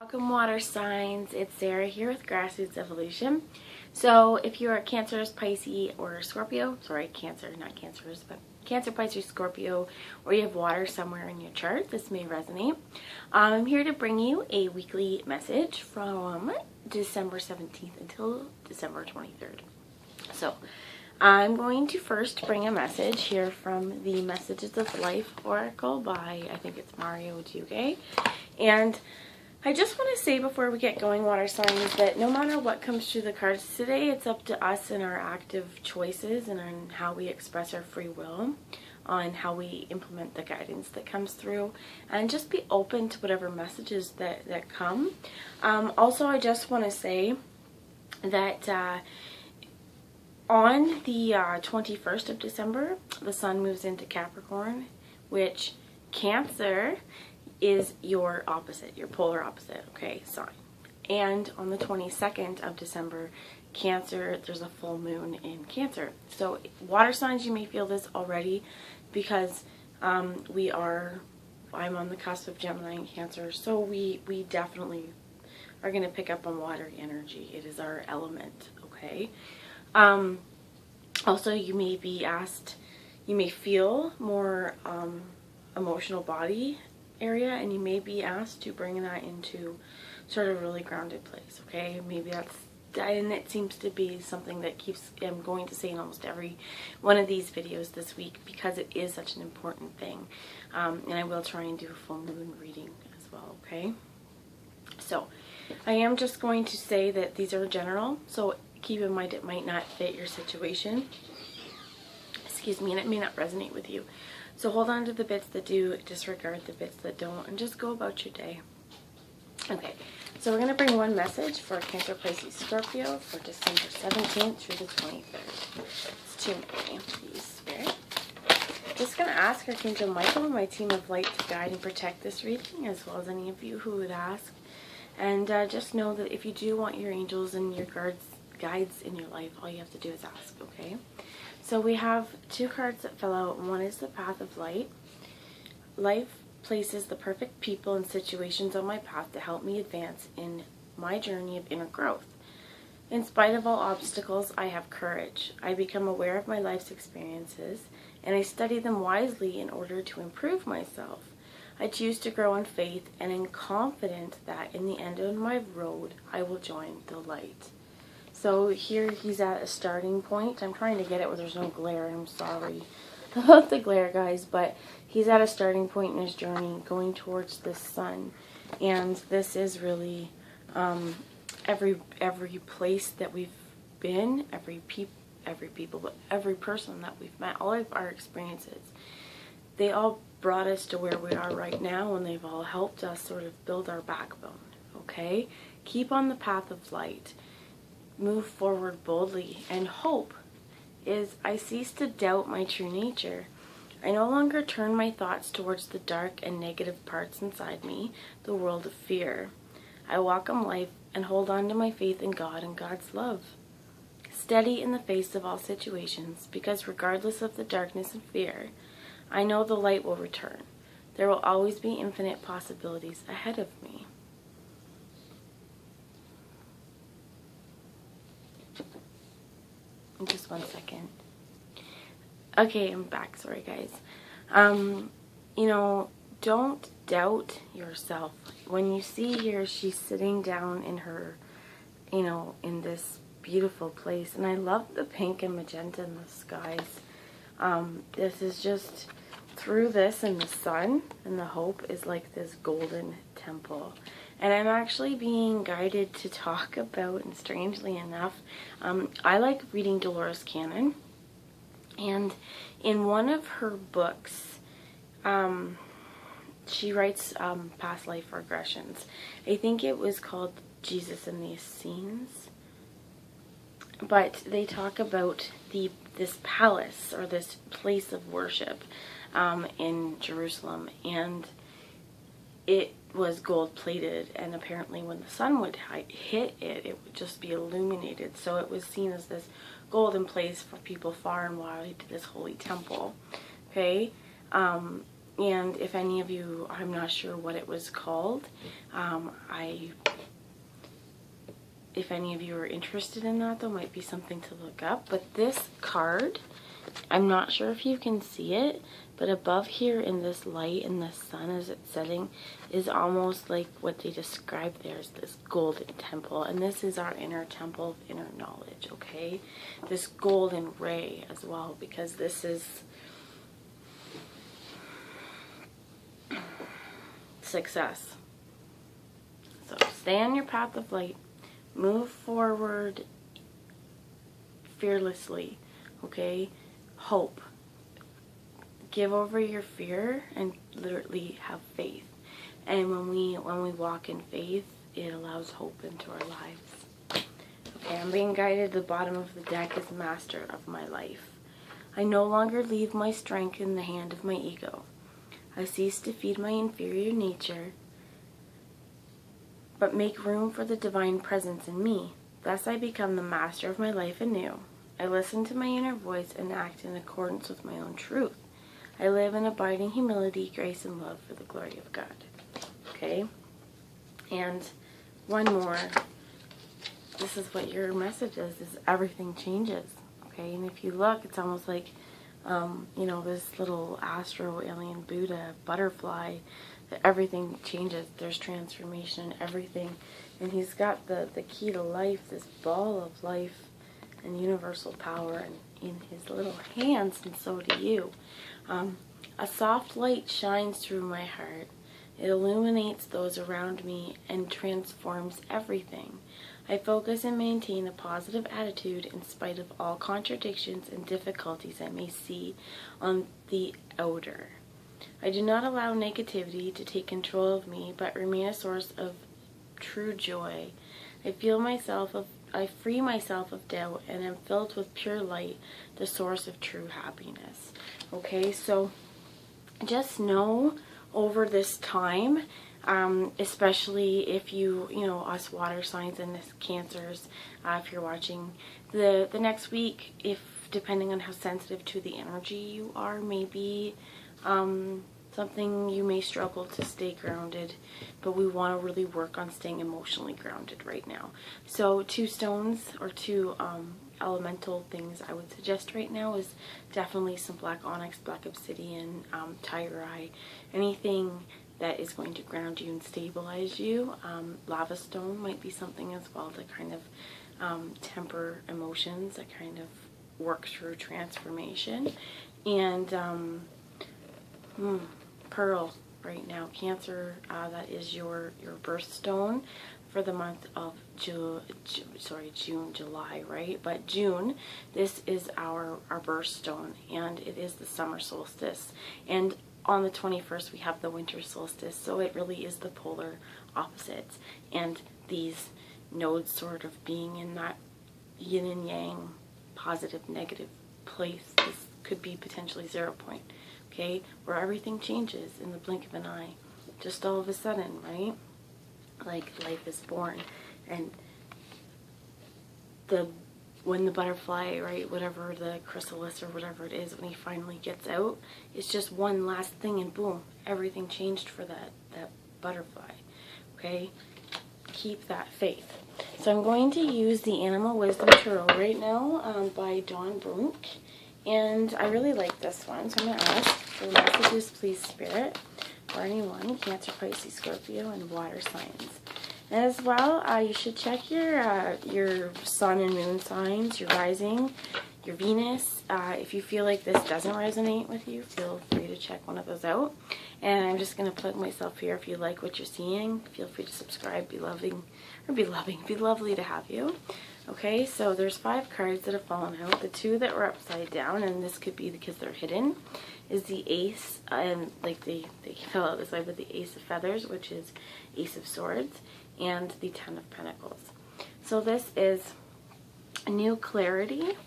Welcome water signs, it's Sarah here with Grassroots Evolution. So if you're a Cancer, Pisces, or Scorpio, sorry, Cancer, not Cancers, but Cancer, Pisces, Scorpio, or you have water somewhere in your chart, this may resonate. I'm here to bring you a weekly message from December 17th until December 23rd. So I'm going to first bring a message here from the Messages of Life Oracle by, I think it's Mario Duque. And I just want to say before we get going, water signs, that no matter what comes through the cards today, it's up to us and our active choices and on how we express our free will, on how we implement the guidance that comes through, and just be open to whatever messages that come. Also, I just want to say that on the 21st of December, the sun moves into Capricorn, which Cancer is your opposite, your polar opposite, okay, sign. And on the 22nd of December, Cancer, there's a full moon in Cancer. So water signs, you may feel this already because I'm on the cusp of Gemini and Cancer, so we definitely are going to pick up on water energy. It is our element, okay? Also, you may be asked, you may feel more emotional body area, and you may be asked to bring that into sort of a really grounded place, okay? Maybe that's, and it seems to be something that I'm going to say in almost every one of these videos this week because it is such an important thing. And I will try and do a full moon reading as well, okay? So I am just going to say that these are general, so keep in mind it might not fit your situation. Excuse me, and it may not resonate with you. So hold on to the bits that do, disregard the bits that don't, and just go about your day. Okay, so we're going to bring one message for Cancer, Pisces, Scorpio for December 17th through the 23rd. It's too many, please, Spirit. Just going to ask Archangel Michael and my team of light to guide and protect this reading, as well as any of you who would ask. And just know that if you do want your angels and your guides in your life, all you have to do is ask, okay? So we have two cards that fell out. One is the Path of Light. Life places the perfect people and situations on my path to help me advance in my journey of inner growth. In spite of all obstacles, I have courage. I become aware of my life's experiences, and I study them wisely in order to improve myself. I choose to grow in faith and am confident that in the end of my road, I will join the light. So here he's at a starting point. I'm trying to get it where there's no glare. I'm sorry about the glare, guys, but he's at a starting point in his journey going towards this sun. And this is really every place that we've been, every people, but every person that we've met, all of our experiences, they all brought us to where we are right now, and they've all helped us sort of build our backbone, okay? Keep on the path of light. Move forward boldly, and hope is I cease to doubt my true nature. I no longer turn my thoughts towards the dark and negative parts inside me, the world of fear. I walk in life and hold on to my faith in God and God's love. Steady in the face of all situations, because regardless of the darkness and fear, I know the light will return. There will always be infinite possibilities ahead of me. Just one second. Okay, I'm back. Sorry, guys. You know, don't doubt yourself. When you see here, she's sitting down in her, you know, in this beautiful place. And I love the pink and magenta in the skies. This is just, through this and the sun, and the hope is like this golden temple. And I'm actually being guided to talk about, and strangely enough, I like reading Dolores Cannon. And in one of her books, she writes past life regressions. I think it was called Jesus and the Essenes. But they talk about this palace, or this place of worship in Jerusalem. And it was gold plated, and apparently when the sun would hit it, it would just be illuminated. So it was seen as this golden place for people far and wide to this holy temple. Okay, And if any of you, I'm not sure what it was called, if any of you are interested in that, though, might be something to look up. But this card, I'm not sure if you can see it, but above here in this light in the sun as it's setting is almost like what they describe there as this golden temple. And this is our inner temple of inner knowledge, okay? This golden ray as well, because this is success. So stay on your path of light. Move forward fearlessly, okay? Hope. Give over your fear and literally have faith. And when we walk in faith, it allows hope into our lives. Okay, I'm being guided. The bottom of the deck is Master of my life. I no longer leave my strength in the hand of my ego. I cease to feed my inferior nature, but make room for the divine presence in me. Thus I become the master of my life anew. I listen to my inner voice and act in accordance with my own truth. I live in abiding humility, grace, and love for the glory of God. Okay? And one more. This is what your message is everything changes. Okay? And if you look, it's almost like, you know, this little astro alien Buddha butterfly, that everything changes. There's transformation in everything. And he's got the key to life, this ball of life and universal power in his little hands, and so do you. A soft light shines through my heart. It illuminates those around me and transforms everything. I focus and maintain a positive attitude in spite of all contradictions and difficulties I may see on the outer. I do not allow negativity to take control of me, but remain a source of true joy. I free myself of doubt and am filled with pure light, the source of true happiness. Okay, so just know over this time, especially if you know, us water signs and this Cancers, if you're watching the next week, if depending on how sensitive to the energy you are, maybe something you may struggle to stay grounded, but we want to really work on staying emotionally grounded right now. So 2 stones or 2 elemental things I would suggest right now is definitely some black onyx, black obsidian, tiger eye, anything that is going to ground you and stabilize you. Lava stone might be something as well to kind of temper emotions, that kind of work through transformation. And pearl right now, Cancer, that is your birthstone for the month of June, July, right? But June, this is our birthstone, and it is the summer solstice. And on the 21st, we have the winter solstice, so it really is the polar opposites. And these nodes sort of being in that yin and yang, positive, negative place. This could be potentially 0 point. Okay, where everything changes in the blink of an eye, just all of a sudden, right? Like life is born, and when the butterfly, right, whatever the chrysalis or whatever it is, when he finally gets out, it's just one last thing, and boom, everything changed for that butterfly. Okay, keep that faith. So I'm going to use the Animal Wisdom Tarot right now by Dawn Brunk. And I really like this one, so I'm going to ask for messages, please, Spirit, for anyone, Cancer, Pisces, Scorpio, and water signs. And as well, you should check your sun and moon signs, your rising, your Venus. If you feel like this doesn't resonate with you, feel free to check one of those out. And I'm just going to plug myself here. If you like what you're seeing, feel free to subscribe, be lovely to have you. Okay, so there's 5 cards that have fallen out. The 2 that were upside down, and this could be because they're hidden, is the Ace, and like they fell out this way, but the Ace of Feathers, which is Ace of Swords, and the 10 of Pentacles. So this is new clarity,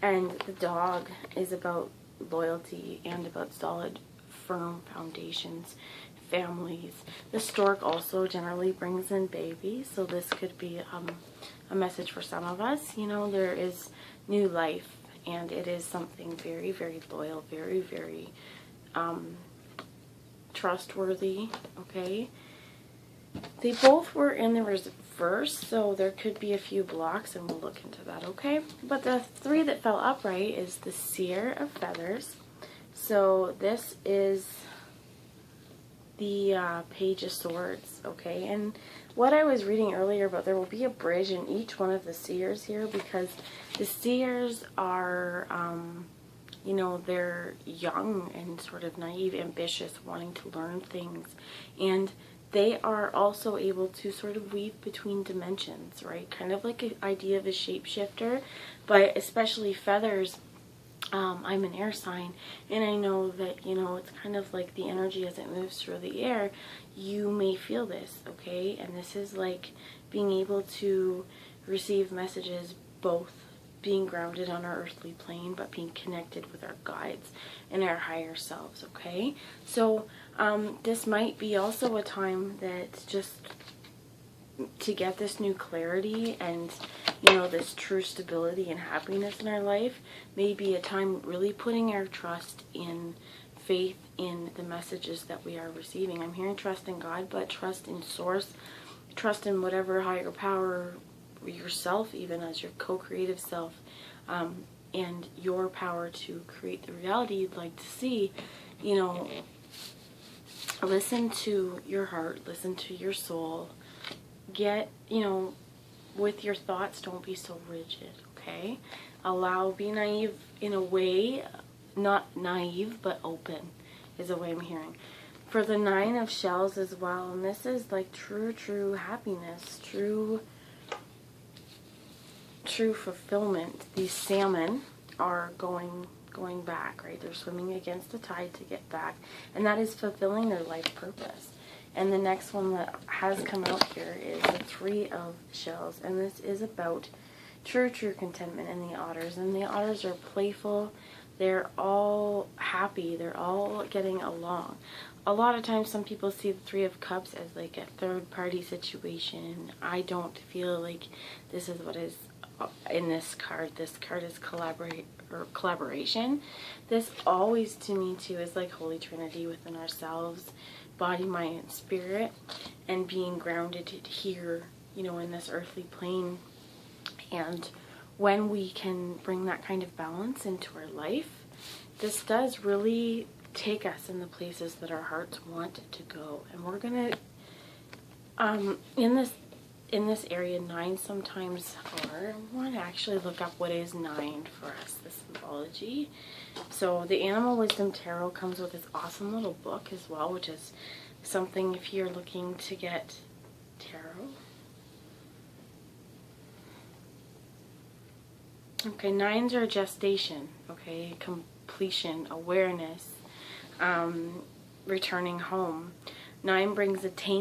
and the dog is about loyalty and about solid, firm foundations, families. The stork also generally brings in babies, so this could be a message for some of us. You know, there is new life, and it is something very, very loyal, very, very trustworthy, okay? They both were in the reverse, so there could be a few blocks, and we'll look into that, okay? But the 3 that fell upright is the Seer of Feathers. So this is the Page of Swords, okay? And what I was reading earlier about, there will be a bridge in each one of the seers here, because the seers are, you know, they're young and sort of naive, ambitious, wanting to learn things. And they are also able to sort of weave between dimensions, right? Kind of like an idea of a shapeshifter, but especially feathers. I'm an air sign, and I know that, you know, it's kind of like the energy as it moves through the air. You may feel this, okay? And this is like being able to receive messages, both being grounded on our earthly plane, but being connected with our guides and our higher selves, okay? So this might be also a time that just to get this new clarity and, you know, this true stability and happiness in our life, may be a time really putting our trust in faith in the messages that we are receiving. I'm hearing trust in God, but trust in source, trust in whatever higher power, yourself even as your co-creative self, and your power to create the reality you'd like to see. You know, listen to your heart, listen to your soul. Get, you know, with your thoughts, don't be so rigid, okay? Be naive in a way, not naive, but open is the way I'm hearing. For the 9 of Shells as well, and this is like true happiness, true fulfillment. These salmon are going back, right? They're swimming against the tide to get back, and that is fulfilling their life purpose. And the next one that has come out here is the 3 of Shells, and this is about true contentment in the otters. And the otters are playful, they're all happy, they're all getting along. A lot of times some people see the 3 of Cups as like a third party situation. I don't feel like this is what is in this card. This card is collaboration. This always to me too is like Holy Trinity within ourselves, body, mind, and spirit, and being grounded here, you know, in this earthly plane. And when we can bring that kind of balance into our life, this does really take us in the places that our hearts want it to go. And we're gonna in this area, 9 sometimes are, I want to actually look up what is 9 for us, the symbology. So the Animal Wisdom Tarot comes with this awesome little book as well, which is something if you're looking to get tarot. Okay, 9s are gestation, okay, completion, awareness, returning home. 9 brings attainment.